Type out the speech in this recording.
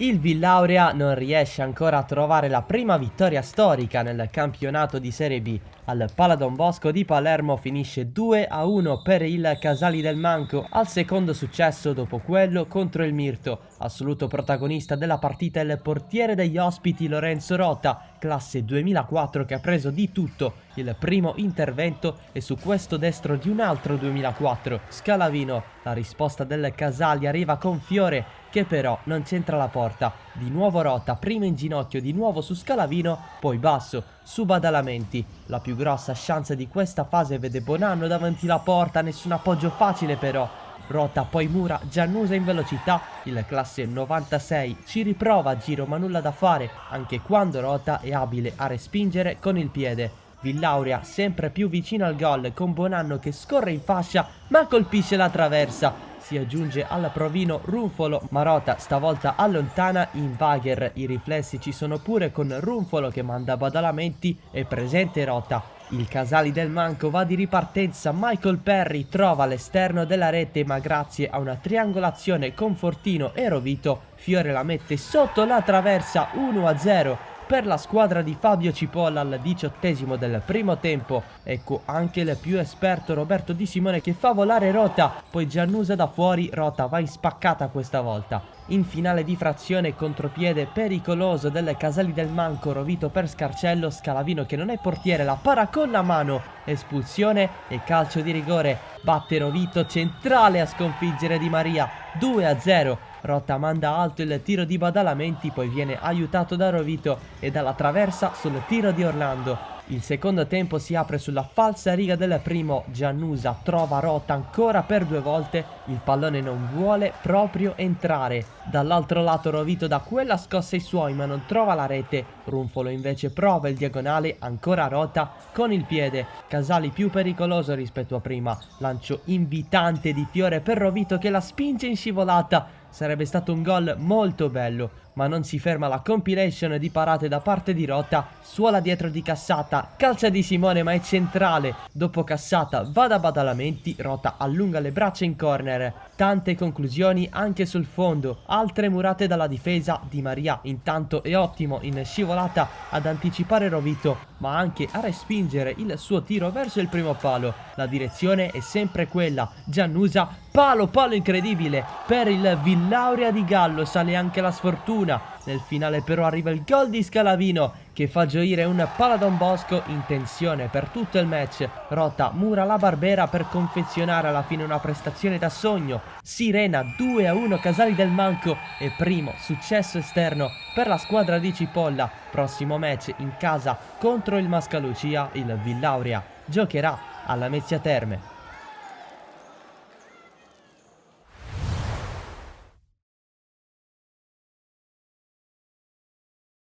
Il Villauria non riesce ancora a trovare la prima vittoria storica nel campionato di Serie B. Al Paladon Bosco di Palermo finisce 2-1 per il Casali del Manco, al secondo successo dopo quello contro il Mirto. Assoluto protagonista della partita il portiere degli ospiti Lorenzo Rota, classe 2004, che ha preso di tutto il primo intervento e su questo destro di un altro 2004, Scalavino. La risposta del Casali arriva con Fiore, che però non c'entra la porta. Di nuovo Rota, prima in ginocchio, di nuovo su Scalavino, poi basso su Badalamenti. La più grossa chance di questa fase vede Bonanno davanti la porta, nessun appoggio facile però. Rota poi mura, Giannusa in velocità, il classe 96 ci riprova a giro ma nulla da fare, anche quando Rota è abile a respingere con il piede. Villauria sempre più vicino al gol con Bonanno che scorre in fascia ma colpisce la traversa. Si aggiunge al provino Runfolo, ma Rota stavolta allontana in Vagher. I riflessi ci sono pure con Runfolo che manda Badalamenti e presente Rota. Il Casali del Manco va di ripartenza, Michael Perry trova l'esterno della rete ma grazie a una triangolazione con Fortino e Rovito, Fiore la mette sotto la traversa 1-0. Per la squadra di Fabio Cipolla al 18° del primo tempo. Ecco anche il più esperto Roberto Di Simone che fa volare Rota, poi Giannusa da fuori, Rota va in spaccata questa volta. In finale di frazione contropiede pericoloso del Casali del Manco, Rovito per Scarcello, Scalavino che non è portiere la para con la mano, espulsione e calcio di rigore. Batte Rovito centrale a sconfiggere Di Maria, 2-0. Rota manda alto il tiro di Badalamenti, poi viene aiutato da Rovito e dalla traversa sul tiro di Orlando. Il secondo tempo si apre sulla falsa riga del primo, Giannusa trova Rota ancora per 2 volte, il pallone non vuole proprio entrare. Dall'altro lato Rovito dà quella scossa ai suoi ma non trova la rete, Runfolo invece prova il diagonale, ancora Rota con il piede, Casali più pericoloso rispetto a prima, lancio invitante di Fiore per Rovito che la spinge in scivolata. Sarebbe stato un gol molto bello, ma non si ferma la compilation di parate da parte di Rota, suola dietro di Cassata, calcia di Simone ma è centrale, dopo Cassata va da Badalamenti, Rota allunga le braccia in corner, tante conclusioni anche sul fondo, altre murate dalla difesa, Di Maria intanto è ottimo in scivolata ad anticipare Rovito, ma anche a respingere il suo tiro verso il primo palo, la direzione è sempre quella, Giannusa, palo incredibile per il Villauria di Gallo, sale anche la sfortuna, nel finale però arriva il gol di Scalavino che fa gioire un Paladon Bosco in tensione per tutto il match. Rota mura la Barbera per confezionare alla fine una prestazione da sogno. Sirena 2-1 Casali del Manco e primo successo esterno per la squadra di Cipolla. Prossimo match in casa contro il Mascalucia, il Villauria giocherà alla Mezzia Terme.